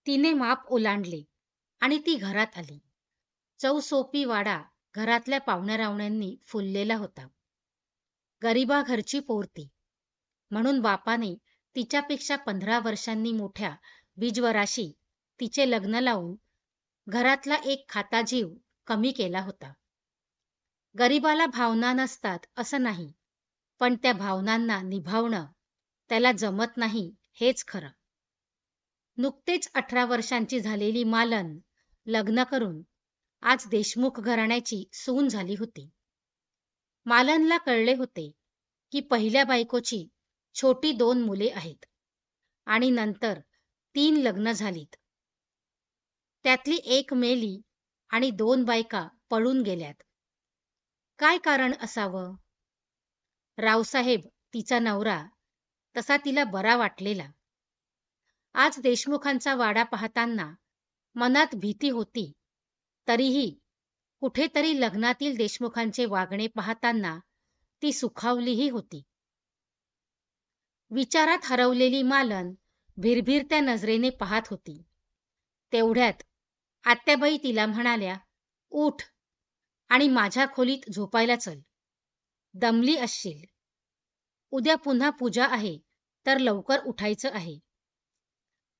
तिने माप ओलांडले आणि ती घरात आली. चौसोपी वाडा घरातल्या पाहुण्यारावण्यांनी फुललेला होता. गरिबा घरची पोरती म्हणून बापाने तिच्यापेक्षा 15 वर्षांनी मोठ्या बिजवराशी तिचे लग्न लावून घरातला एक खाता जीव कमी केला होता. गरिबाला भावना नसतात असं नाही, पण त्या भावनांना निभावणं त्याला जमत नाही हेच खरं. नुकतेच 18 वर्षांची झालेली मालन लग्न करून आज देशमुख घराण्याची सून झाली होती. मालनला कळले होते की पहिल्या बायकोची छोटी 2 मुले आहेत आणि नंतर 3 लग्न झालीत. त्यातली एक मेली आणि 2 बायका पळून गेल्यात. काय कारण असावं? रावसाहेब तिचा नवरा तसा तिला बरा वाटलेला. आज देशमुखांचा वाडा पाहताना मनात भीती होती, तरीही कुठेतरी लग्नातील देशमुखांचे वागणे पाहताना ती सुखावलीही होती. विचारात हरवलेली मालन भिरभिरत्या नजरेने पाहत होती. तेवढ्यात आत्याबाई तिला म्हणाल्या, "उठ आणि माझ्या खोलीत झोपायला चल. दमली असशील. उद्या पुन्हा पूजा आहे तर लवकर उठायचं आहे.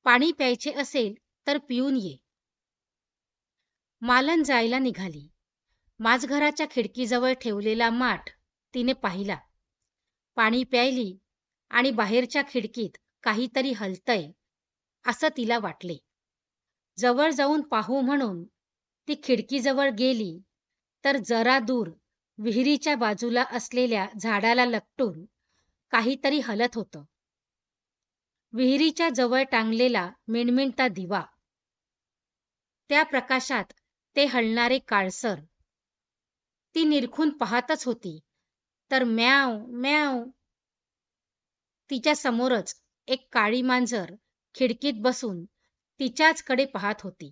पाणी प्यायचे असेल तर पिऊन ये." मालन जायला निघाली. माझघराच्या खिडकीजवळ ठेवलेला माठ तिने पाहिला. पाणी प्यायली आणि बाहेरच्या खिडकीत काहीतरी हलतंय असं तिला वाटले. जवळ जाऊन पाहू म्हणून ती खिडकीजवळ गेली तर जरा दूर विहिरीच्या बाजूला असलेल्या झाडाला लपटून काहीतरी हलत होतं. विहिरीच्या जवळ टांगलेला मिणमिणता दिवा. त्या प्रकाशात ते हलणारे काळसर. ती निरखून पाहतच होती तर म्याव म्याव. तिच्या समोरच एक काळी मांजर खिडकीत बसून तिच्याच कडे पाहत होती.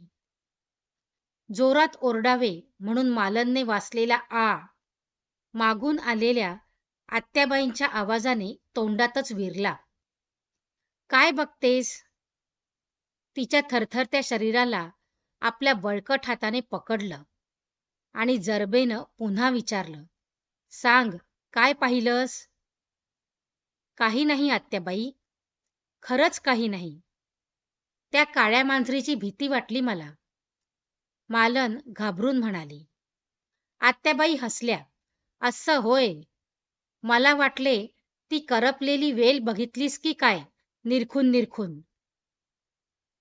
जोरात ओरडावे म्हणून मालनने वासलेला आ मागून आलेल्या आत्याबाईंच्या आवाजाने तोंडातच विरला. "काय बघतेस?" तिच्या थरथरत्या शरीराला आपल्या बळकट हाताने पकडलं आणि जरबेनं पुन्हा विचारलं, "सांग, काय पाहिलंस?" "काही नाही आत्याबाई, खरंच काही नाही. त्या काळ्या मांजरीची भीती वाटली मला." मालन घाबरून म्हणाली. आत्याबाई हसल्या. "असं होय. मला वाटले ती करपलेली वेल बघितलीस की काय निरखून निरखून."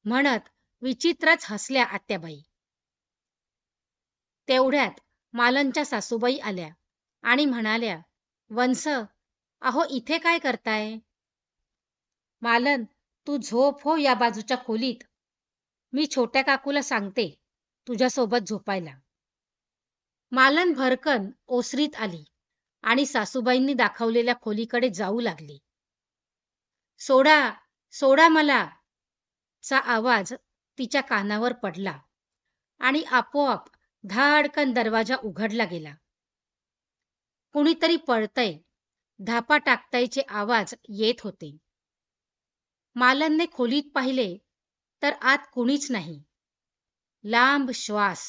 म्हणत विचित्रच हसल्या आत्याबाई. तेवढ्यात मालनच्या सासूबाई आल्या आणि म्हणाल्या, "वंस, अहो इथे काय करताय?" "मालन, तू झोप हो या बाजूच्या खोलीत. मी छोट्या काकूला सांगते तुझ्यासोबत झोपायला." मालन भरकन ओसरीत आली आणि सासूबाईंनी दाखवलेल्या खोलीकडे जाऊ लागली. "सोडा, सोडा मला!" चा आवाज तिच्या कानावर पडला आणि आपोआप धाडकन दरवाजा उघडला गेला. कुणीतरी पळतय, धापा टाकतायचे आवाज येत होते. मालनने खोलीत पाहिले तर आत कुणीच नाही. लांब श्वास.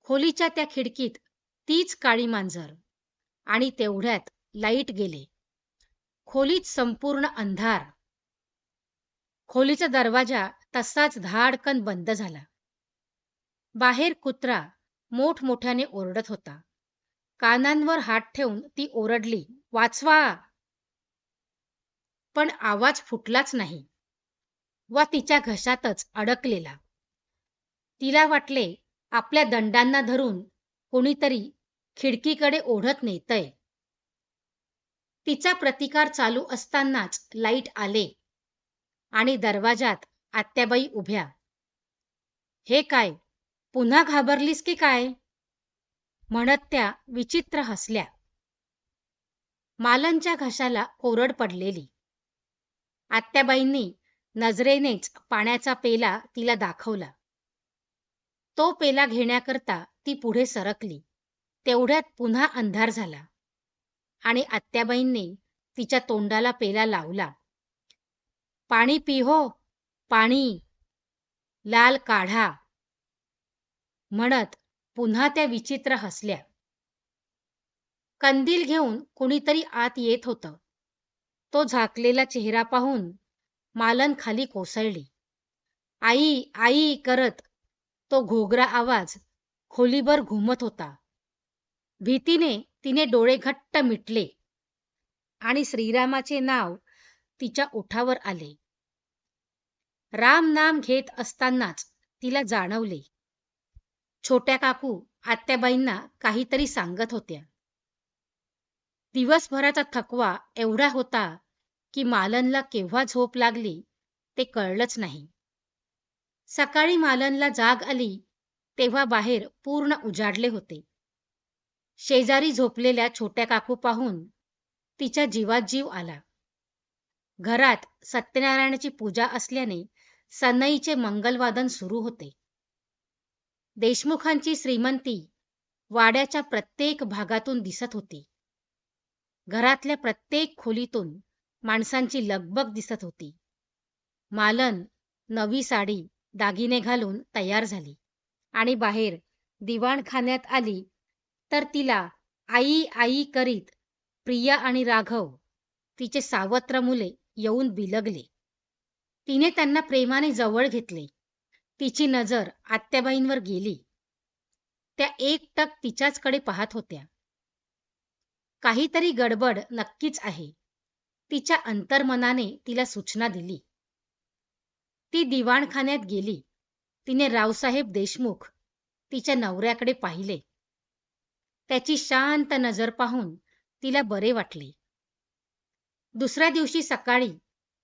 खोलीच्या त्या खिडकीत तीच काळी मांजर आणि तेवढ्यात लाईट गेले. खोलीत संपूर्ण अंधार. खोलीचा दरवाजा तसाच धाडकन बंद झाला. बाहेर कुत्रा मोठमोठ्याने ओरडत होता. कानांवर हात ठेवून ती ओरडली, "वाचवा!" पण आवाज फुटलाच नाही वा तिच्या घशातच अडकलेला. तिला वाटले आपल्या दंडांना धरून कोणीतरी खिडकीकडे ओढत नेतय. तिचा प्रतिकार चालू असतानाच लाईट आले आणि दरवाजात आत्याबाई उभ्या. "हे काय, पुन्हा घाबरलीस की काय?" म्हणत त्या विचित्र हसल्या. मालनच्या घशाला कोरड पडलेली. आत्याबाईंनी नजरेनेच पाण्याचा पेला तिला दाखवला. तो पेला घेण्याकरता ती पुढे सरकली. तेवढ्यात पुन्हा अंधार झाला आणि आत्याबाईंनी तिच्या तोंडाला पेला लावला. "पाणी पी हो, पाणी." लाल काढा म्हणत पुन्हा त्या विचित्र हसल्या. कंदील घेऊन कुणीतरी आत येत होतं. तो झाकलेला चेहरा पाहून मालन खाली कोसळली. आई आई करत तो घोगरा आवाज खोलीभर घुमत होता. भीतीने तिने डोळे घट्ट मिटले आणि श्रीरामाचे नाव तिच्या ओठावर आले. राम नाम घेत असतानाच तिला जाणवले, छोट्या काकू आत्याबाईंना काहीतरी सांगत होत्या. दिवसभराचा थकवा एवढा होता की मालनला केव्हा झोप लागली ते कळलंच नाही. सकाळी मालनला जाग आली तेव्हा बाहेर पूर्ण उजाडले होते. शेजारी झोपलेल्या छोट्या काकू पाहून तिच्या जीवात जीव आला. घरात सत्यनारायणाची पूजा असल्याने सनईचे मंगलवादन सुरू होते. देशमुखांची श्रीमंती वाड्याच्या प्रत्येक भागातून दिसत होती. घरातल्या प्रत्येक खोलीतून माणसांची लगबग दिसत होती. मालन नवी साडी दागिने घालून तयार झाली आणि बाहेर दिवाणखान्यात आली तर तिला आई आई करीत प्रिया आणि राघव तिचे सावत्र मुले येऊन बिलगले. तिने त्यांना प्रेमाने जवळ घेतले. तिची नजर आत्याबाईंवर गेली. त्या एकटक तिच्याचकडे पाहत होत्या. काहीतरी गडबड नक्कीच आहे, तिच्या अंतर्मनाने तिला सूचना दिली. ती दिवाणखान्यात गेली. तिने रावसाहेब देशमुख तिच्या नवऱ्याकडे पाहिले. त्याची शांत नजर पाहून तिला बरे वाटले. दुसऱ्या दिवशी सकाळी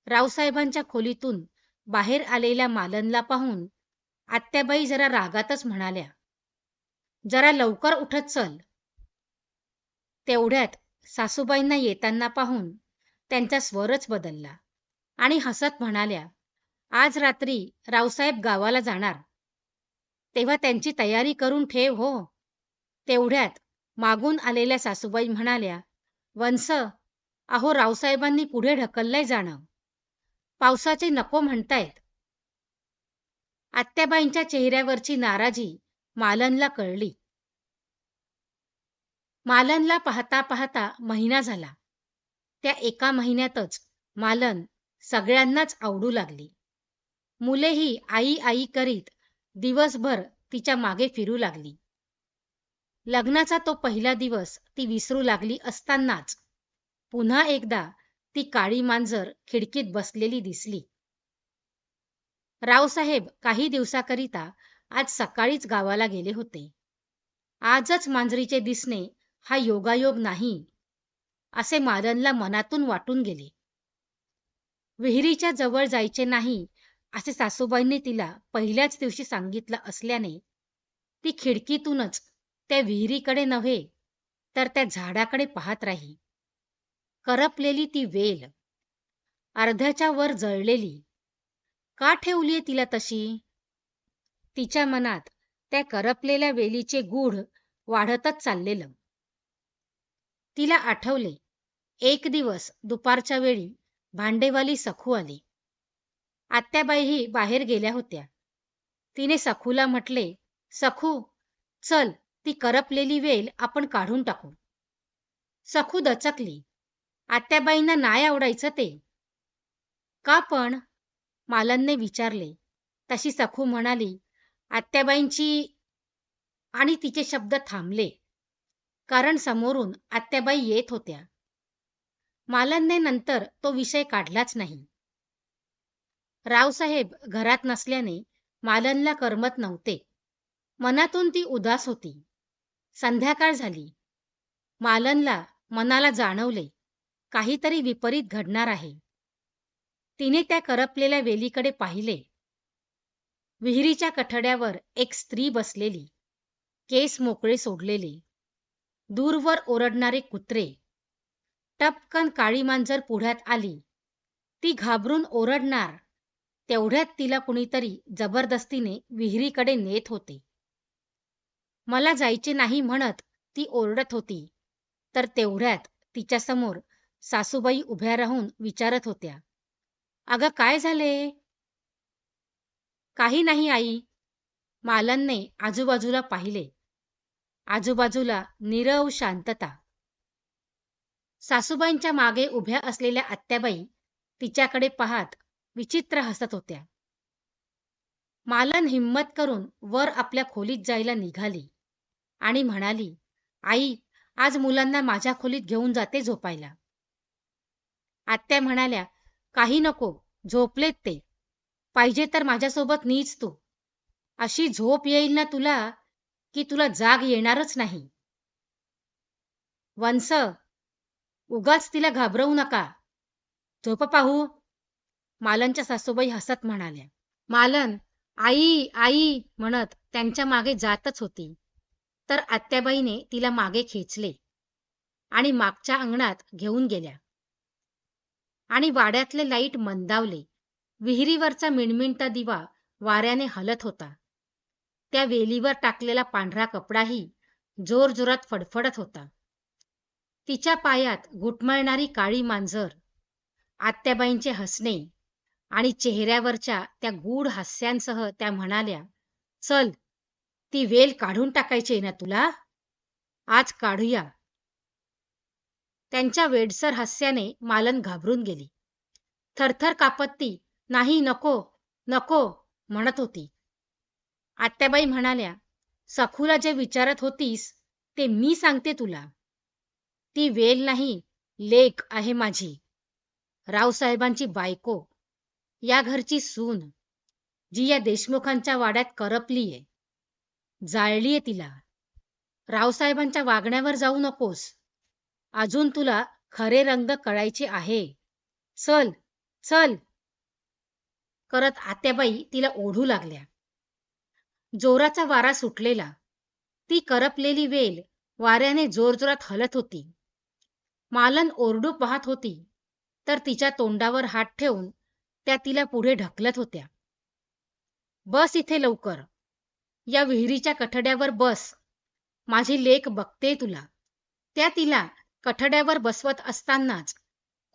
रावसाहेबांच्या खोलीतून बाहेर आलेल्या मालनला पाहून आत्याबाई जरा रागातच म्हणाल्या, जरा लवकर उठत चल. तेवढ्यात सासूबाईंना येताना पाहून त्यांचा स्वरच बदलला आणि हसत म्हणाल्या, आज रात्री रावसाहेब गावाला जाणार, तेव्हा त्यांची तयारी करून ठेव हो. तेवढ्यात मागून आलेल्या सासूबाई म्हणाल्या, वंस, अहो रावसाहेबांनी पुढे ढकललंय जाणं, पावसाचे नको म्हणतायत. आत्याबाईंच्या चेहऱ्यावरची नाराजी मालनला कळली. मालनला पाहता पाहता महिना झाला. त्या एका महिन्यातच मालन सगळ्यांनाच आवडू लागली. मुलेही आई आई करीत दिवसभर तिच्या मागे फिरू लागली. लग्नाचा तो पहिला दिवस ती विसरू लागली असतानाच पुन्हा एकदा ती काळी मांजर खिडकीत बसलेली दिसली. रावसाहेब काही दिवसाकरिता आज सकाळीच गावाला गेले होते. आजच मांजरीचे दिसणे हा योगायोग नाही, असे मालनला मनातून वाटून गेले. विहिरीच्या जवळ जायचे नाही असे सासूबाईंनी तिला पहिल्याच दिवशी सांगितलं असल्याने ती खिडकीतूनच त्या विहिरीकडे नव्हे तर त्या झाडाकडे पाहत राही. करपलेली ती वेल, अर्ध्याच्या वर जळलेली, का ठेवलीये तिला तशी? तिच्या मनात त्या करपलेल्या वेलीचे गूढ वाढतच चाललेलं. तिला आठवले, एक दिवस दुपारच्या वेळी भांडेवाली सखू आली. आत्याबाईही बाहेर गेल्या होत्या. तिने सखूला म्हटले, सखू, चल ती करपलेली वेल आपण काढून टाकू. सखू दचकली. आत्याबाईंना नाही आवडायचं ते. का पण? मालनने विचारले. तशी सखू म्हणाली, आत्याबाईंची, आणि तिचे शब्द थांबले कारण समोरून आत्याबाई येत होत्या. मालनने नंतर तो विषय काढलाच नाही. रावसाहेब घरात नसल्याने मालनला करमत नव्हते. मनातून ती उदास होती. संध्याकाळ झाली. मालनला मनाला जाणवले, काहीतरी विपरीत घडणार आहे. तिने त्या करपलेल्या वेलीकडे पाहिले. विहिरीच्या कठड्यावर एक स्त्री बसलेली, केस मोकळे सोडलेले, दूरवर ओरडणारे कुत्रे. टपकन काळी मांजर पुढ्यात आली. ती घाबरून ओरडणार तेवढ्यात तिला कुणीतरी जबरदस्तीने विहिरीकडे नेत होते. मला जायचे नाही म्हणत ती ओरडत होती तर तेवढ्यात तिच्यासमोर सासूबाई उभ्या राहून विचारत होत्या, अगं काय झाले? काही नाही आई. मालनने आजूबाजूला पाहिले. आजूबाजूला नीरव शांतता. सासूबाईंच्या मागे उभ्या असलेल्या आत्याबाई तिच्याकडे पाहत विचित्र हसत होत्या. मालन हिम्मत करून वर आपल्या खोलीत जायला निघाली आणि म्हणाली, आई, आज मुलांना माझ्या खोलीत घेऊन जाते झोपायला. आत्या म्हणाल्या, काही नको, झोपलेत ते. पाहिजे तर माझ्यासोबत नीच तू. अशी झोप येईल ना तुला की तुला जाग येणारच नाही. वंस, उगाच तिला घाबरवू नका. झोप पाहू. मालनच्या सासूबाई हसत म्हणाल्या. मालन आई आई म्हणत त्यांच्या मागे जातच होती, तर आत्याबाईने तिला मागे खेचले आणि मागच्या अंगणात घेऊन गेल्या. आणि वाड्यातले लाईट मंदावले. विहिरीवरचा मिणमिणता दिवा वाऱ्याने हलत होता. त्या वेलीवर टाकलेला पांढरा कपडाही जोरजोरात फडफडत होता. तिच्या पायात घुटमळणारी काळी मांजर, आत्याबाईंचे हसणे आणि चेहऱ्यावरच्या त्या गूढ हास्यांसह त्या म्हणाल्या, चल, ती वेल काढून टाकायची ना तुला? आज काढूया. त्यांच्या वेडसर हास्याने मालन घाबरून गेली. थरथर कापत ती, नाही, नको नको म्हणत होती. आत्याबाई म्हणाल्या, सखूला जे विचारत होतीस ते मी सांगते तुला. ती वेल नाही, लेक आहे माझी. रावसाहेबांची बायको, या घरची सून, जी या देशमुखांच्या वाड्यात करपलीये. जाळलीये तिला. रावसाहेबांच्या वागण्यावर जाऊ नकोस. अजून तुला खरे रंग कळायचे आहे. चल चल करत आत्याबाई तिला ओढू लागल्या. जोराचा वारा सुटलेला. ती करपलेली वेल वाऱ्याने जोरजोरात हलत होती. मालन ओरडू पाहत होती, तर तिच्या तोंडावर हात ठेवून त्या तिला पुढे ढकलत होत्या. बस इथे लवकर. या विहिरीच्या कठड्यावर बस. माझी लेक बघते तुला. त्या तिला कठड्यावर बसवत असतानाच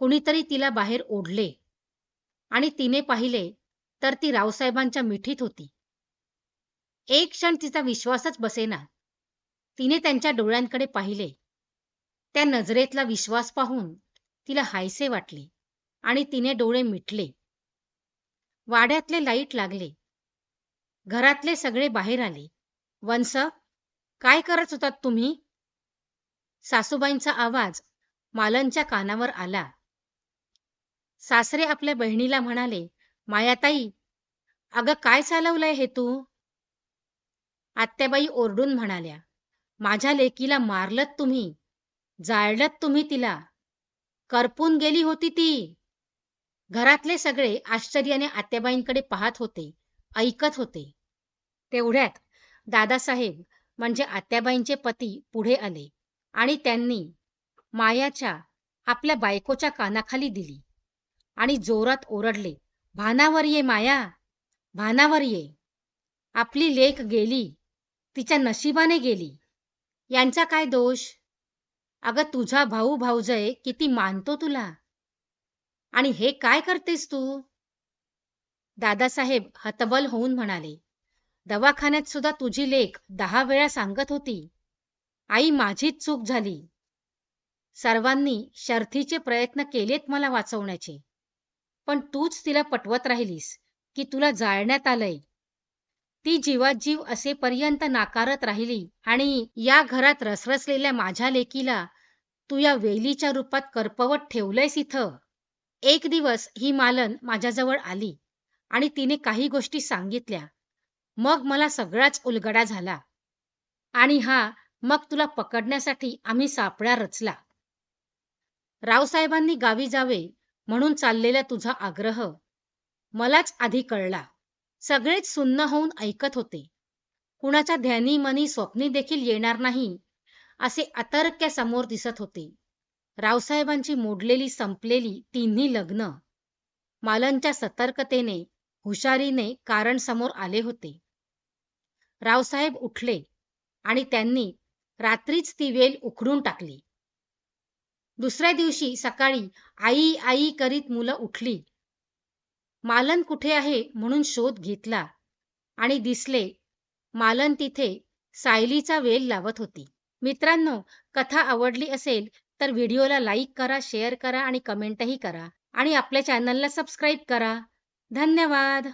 कुणीतरी तिला बाहेर ओढले आणि तिने पाहिले तर ती रावसाहेबांच्या मिठीत होती. एक क्षण तिचा विश्वासच बसेना. तिने त्यांच्या डोळ्यांकडे पाहिले. त्या नजरेतला विश्वास पाहून तिला हायसे वाटले आणि तिने डोळे मिटले. वाड्यातले लाईट लागले. घरातले सगळे बाहेर आले. वंस, काय करत होतात तुम्ही? सासूबाईंचा आवाज मालनच्या कानावर आला. सासरे आपल्या बहिणीला म्हणाले, मायाताई, अगं काय चालवलंय हे तू? आत्याबाई ओरडून म्हणाल्या, माझ्या लेकीला मारलत तुम्ही, जाळलत तुम्ही तिला. करपून गेली होती ती. घरातले सगळे आश्चर्याने आत्याबाईंकडे पाहत होते, ऐकत होते. तेवढ्यात दादासाहेब म्हणजे आत्याबाईंचे पती पुढे आले आणि त्यांनी मायाच्या आपल्या बायकोच्या कानाखाली दिली आणि जोरात ओरडले, भानावर ये माया, भानावर ये. आपली लेक गेली, तिच्या नशिबाने गेली. यांचा काय दोष? अगं तुझा भाऊ भाऊजय किती मानतो तुला, आणि हे काय करतेस तू? दादासाहेब हतबल होऊन म्हणाले, दवाखान्यात सुद्धा तुझी लेक 10 वेळा सांगत होती, आई माझीच चूक झाली. सर्वांनी शर्थीचे प्रयत्न केलेत मला वाचवण्याचे, पण तूच तिला पटवत राहिलीस की तुला जाळण्यात आलंय. ती जीवाजीव असेपर्यंत नाकारत राहिली आणि या घरात रसरसलेल्या माझ्या लेकीला तू या वेलीच्या रूपात करपवत ठेवलंयस इथं. एक दिवस ही मालन माझ्याजवळ आली आणि तिने काही गोष्टी सांगितल्या. मग मला सगळाच उलगडा झाला आणि मग तुला पकडण्यासाठी आम्ही सापळा रचला. रावसाहेबांनी गावी जावे म्हणून चाललेला तुझा आग्रह मलाच आधी कळला. सगळेच सुन्न होऊन ऐकत होते. कुणाच्या ध्यानी मनी स्वप्नी देखील येणार नाही असे अतर्क्य समोर दिसत होते. रावसाहेबांची मोडलेली संपलेली तिन्ही लग्न मालनच्या सतर्कतेने, हुशारीने कारण समोर आले होते. रावसाहेब उठले आणि त्यांनी रात्रीच ती वेल उखडून टाकली. दुसऱ्या दिवशी सकाळी आई आई करीत मुलं उठली. मालन कुठे आहे म्हणून शोध घेतला आणि दिसले मालन तिथे सायलीचा वेल लावत होती. मित्रांनो, कथा आवडली असेल तर व्हिडिओला लाईक करा, शेअर करा आणि कमेंटही करा आणि आपल्या चॅनलला सबस्क्राईब करा. धन्यवाद.